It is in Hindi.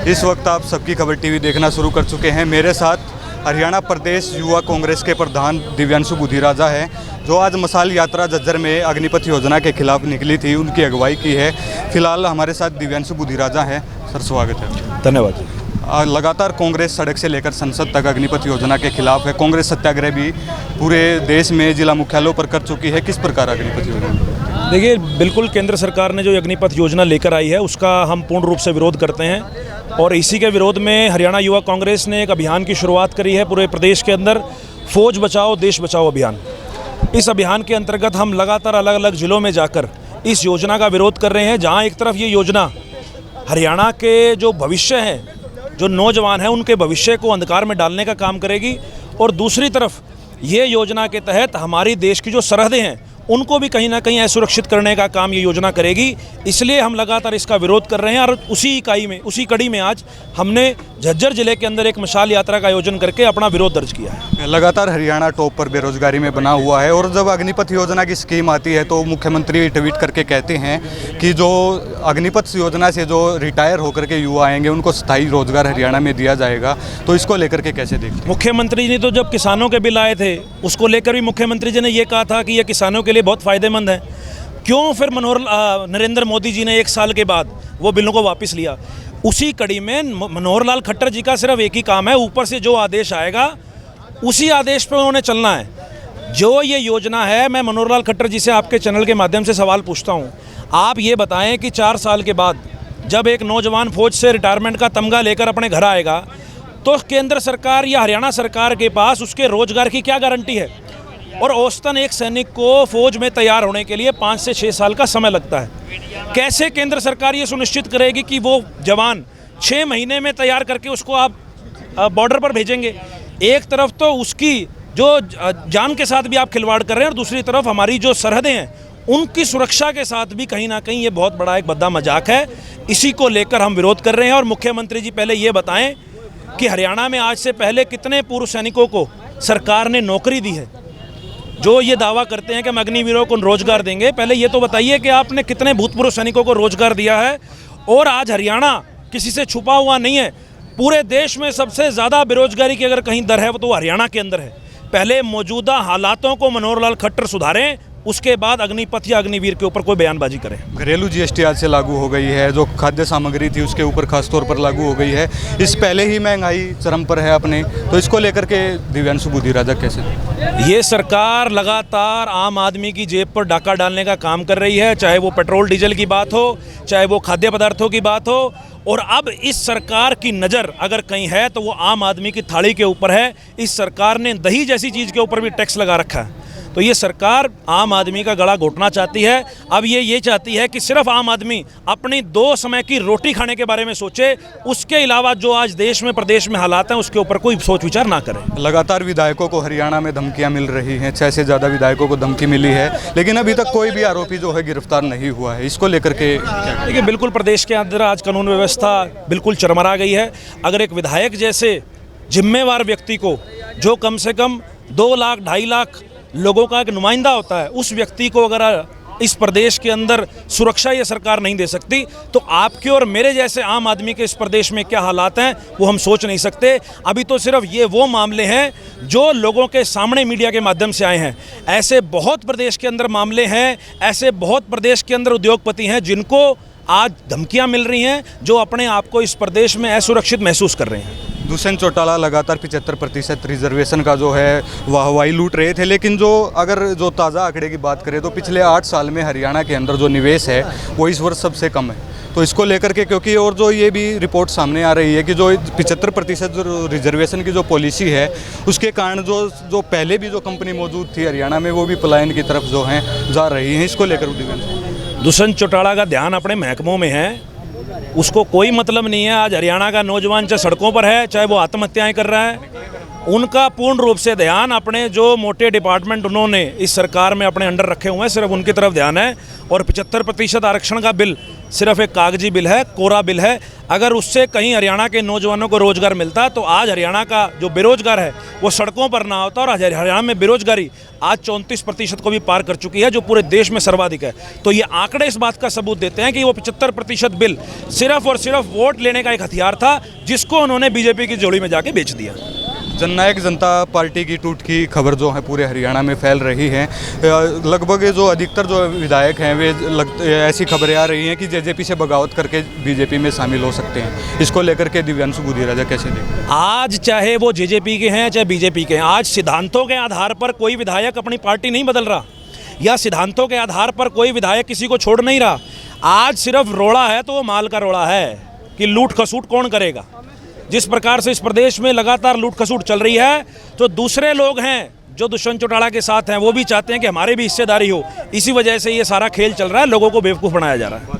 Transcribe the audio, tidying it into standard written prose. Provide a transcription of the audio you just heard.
इस वक्त आप सबकी खबर टीवी देखना शुरू कर चुके हैं। मेरे साथ हरियाणा प्रदेश युवा कांग्रेस के प्रधान दिव्यांशु बुधिराजा है, जो आज मशाल यात्रा झज्जर में अग्निपथ योजना के खिलाफ निकली थी, उनकी अगुवाई की है। फिलहाल हमारे साथ दिव्यांशु बुधिराजा हैं। सर, स्वागत है। धन्यवाद। लगातार कांग्रेस सड़क से लेकर संसद तक अग्निपथ योजना के खिलाफ है। कांग्रेस सत्याग्रह भी पूरे देश में जिला मुख्यालयों पर कर चुकी है। किस प्रकार अग्निपथ योजना? देखिए, बिल्कुल केंद्र सरकार ने जो अग्निपथ योजना लेकर आई है उसका हम पूर्ण रूप से विरोध करते हैं और इसी के विरोध में हरियाणा युवा कांग्रेस ने एक अभियान की शुरुआत करी है पूरे प्रदेश के अंदर, फौज बचाओ देश बचाओ अभियान। इस अभियान के अंतर्गत हम लगातार अलग अलग जिलों में जाकर इस योजना का विरोध कर रहे हैं। जहाँ एक तरफ ये योजना हरियाणा के जो भविष्य है, जो नौजवान हैं, उनके भविष्य को अंधकार में डालने का काम करेगी, और दूसरी तरफ ये योजना के तहत हमारी देश की जो सरहदें हैं उनको भी कहीं ना कहीं असुरक्षित करने का काम ये योजना करेगी। इसलिए हम लगातार इसका विरोध कर रहे हैं और उसी कड़ी में आज हमने झज्जर जिले के अंदर एक मशाल यात्रा का आयोजन करके अपना विरोध दर्ज किया है। लगातार हरियाणा टॉप पर बेरोजगारी में बना हुआ है, और जब अग्निपथ योजना की स्कीम आती है तो मुख्यमंत्री ट्वीट करके कहते हैं कि जो अग्निपथ योजना से जो रिटायर होकर के युवा आएंगे उनको स्थायी रोजगार हरियाणा में दिया जाएगा, तो इसको लेकर के कैसे देखते हैं? मुख्यमंत्री जी तो जब किसानों के बिल आए थे उसको लेकर भी मुख्यमंत्री जी ने ये कहा था कि ये किसानों के लिए बहुत फ़ायदेमंद है। क्यों फिर नरेंद्र मोदी जी ने 1 साल के बाद वो बिलों को वापस लिया? उसी कड़ी में मनोहर लाल खट्टर जी का सिर्फ एक ही काम है, ऊपर से जो आदेश आएगा उसी आदेश पर उन्होंने चलना है। जो ये योजना है, मैं मनोहर लाल खट्टर जी से आपके चैनल के माध्यम से सवाल पूछता हूँ, आप ये बताएं कि 4 साल के बाद जब एक नौजवान फौज से रिटायरमेंट का तमगा लेकर अपने घर आएगा तो केंद्र सरकार या हरियाणा सरकार के पास उसके रोजगार की क्या गारंटी है? और औसतन एक सैनिक को फौज में तैयार होने के लिए 5 से 6 साल का समय लगता है। कैसे केंद्र सरकार ये सुनिश्चित करेगी कि वो जवान 6 महीने में तैयार करके उसको आप बॉर्डर पर भेजेंगे? एक तरफ तो उसकी जो जान के साथ भी आप खिलवाड़ कर रहे हैं और दूसरी तरफ हमारी जो सरहदें हैं उनकी सुरक्षा के साथ भी कहीं ना कहीं ये बहुत बड़ा एक बद्दा मजाक है। इसी को लेकर हम विरोध कर रहे हैं। और मुख्यमंत्री जी पहले ये बताएं कि हरियाणा में आज से पहले कितने पूर्व सैनिकों को सरकार ने नौकरी दी है? जो ये दावा करते हैं कि हम अग्निवीरों को रोजगार देंगे, पहले ये तो बताइए कि आपने कितने भूतपूर्व सैनिकों को रोजगार दिया है? और आज हरियाणा किसी से छुपा हुआ नहीं है। पूरे देश में सबसे ज़्यादा बेरोजगारी की अगर कहीं दर है तो हरियाणा के अंदर है। पहले मौजूदा हालातों को मनोहर लाल खट्टर सुधारें, उसके बाद अग्निपथ या अग्निवीर के ऊपर कोई बयानबाजी करें। घरेलू जीएसटी आज से लागू हो गई है, जो खाद्य सामग्री थी उसके ऊपर खास तौर पर लागू हो गई है। इस पहले ही महंगाई चरम पर है अपने, तो इसको लेकर के दिव्यांशु बुधिराजा कैसे? ये सरकार लगातार आम आदमी की जेब पर डाका डालने का काम कर रही है, चाहे वो पेट्रोल डीजल की बात हो, चाहे वो खाद्य पदार्थों की बात हो। और अब इस सरकार की नज़र अगर कहीं है तो वो आम आदमी की थाली के ऊपर है। इस सरकार ने दही जैसी चीज़ के ऊपर भी टैक्स लगा रखा है। तो ये सरकार आम आदमी का गला घोटना चाहती है। अब ये चाहती है कि सिर्फ आम आदमी अपनी 2 समय की रोटी खाने के बारे में सोचे, उसके अलावा जो आज देश में प्रदेश में हालात हैं उसके ऊपर कोई सोच विचार ना करें। लगातार विधायकों को हरियाणा में धमकियां मिल रही हैं, 6 से ज़्यादा विधायकों को धमकी मिली है, लेकिन अभी तक कोई भी आरोपी जो है गिरफ्तार नहीं हुआ है। इसको लेकर के देखिए, बिल्कुल प्रदेश के अंदर आज कानून व्यवस्था बिल्कुल चरमरा गई है। अगर एक विधायक जैसे जिम्मेवार व्यक्ति को, जो कम से कम 2 लाख 2.5 लाख लोगों का एक नुमाइंदा होता है, उस व्यक्ति को अगर इस प्रदेश के अंदर सुरक्षा ये सरकार नहीं दे सकती, तो आपके और मेरे जैसे आम आदमी के इस प्रदेश में क्या हालात हैं वो हम सोच नहीं सकते। अभी तो सिर्फ ये वो मामले हैं जो लोगों के सामने मीडिया के माध्यम से आए हैं। ऐसे बहुत प्रदेश के अंदर मामले हैं, ऐसे बहुत प्रदेश के अंदर उद्योगपति हैं जिनको आज धमकियाँ मिल रही हैं, जो अपने आप को इस प्रदेश में असुरक्षित महसूस कर रहे हैं। दुष्यंत चौटाला लगातार 75% रिजर्वेशन का जो है वाहवाही लूट रहे थे, लेकिन जो ताज़ा आंकड़े की बात करें तो पिछले 8 साल में हरियाणा के अंदर जो निवेश है वो इस वर्ष सबसे कम है। तो इसको लेकर के, क्योंकि और जो ये भी रिपोर्ट सामने आ रही है कि जो 75% जो रिजर्वेशन की जो पॉलिसी है उसके कारण जो पहले भी जो कंपनी मौजूद थी हरियाणा में वो भी पलायन की तरफ जो है जा रही हैं। इसको लेकर दुष्यंत चौटाला का ध्यान अपने महकमों में है, उसको कोई मतलब नहीं है। आज हरियाणा का नौजवान चाहे सड़कों पर है, चाहे वो आत्महत्याएं कर रहा है, उनका पूर्ण रूप से ध्यान अपने जो मोटे डिपार्टमेंट उन्होंने इस सरकार में अपने अंडर रखे हुए हैं, सिर्फ उनकी तरफ ध्यान है। और 75% आरक्षण का बिल सिर्फ एक कागजी बिल है, कोरा बिल है। अगर उससे कहीं हरियाणा के नौजवानों को रोज़गार मिलता तो आज हरियाणा का जो बेरोजगार है वो सड़कों पर ना होता, और हरियाणा में बेरोजगारी आज 34% को भी पार कर चुकी है, जो पूरे देश में सर्वाधिक है। तो ये आंकड़े इस बात का सबूत देते हैं कि वो 75% बिल सिर्फ और सिर्फ वोट लेने का एक हथियार था, जिसको उन्होंने बीजेपी की झोली में जाके बेच दिया। जननायक जनता पार्टी की टूट की खबर जो है पूरे हरियाणा में फैल रही है। लगभग जो अधिकतर जो विधायक हैं वे ऐसी खबरें आ रही हैं कि जेजेपी से बगावत करके बीजेपी में शामिल हो सकते हैं। इसको लेकर के दिव्यांशु बुधिराजा कैसे देखते हैं? आज चाहे वो जेजेपी के हैं चाहे बीजेपी के हैं, आज सिद्धांतों के आधार पर कोई विधायक अपनी पार्टी नहीं बदल रहा, या सिद्धांतों के आधार पर कोई विधायक किसी को छोड़ नहीं रहा। आज सिर्फ रोड़ा है तो वो माल का रोड़ा है कि लूट खसूट कौन करेगा। जिस प्रकार से इस प्रदेश में लगातार लूट खसूट चल रही है, तो दूसरे लोग हैं जो दुष्यंत चौटाला के साथ हैं, वो भी चाहते हैं कि हमारे भी हिस्सेदारी हो। इसी वजह से ये सारा खेल चल रहा है, लोगों को बेवकूफ़ बनाया जा रहा है।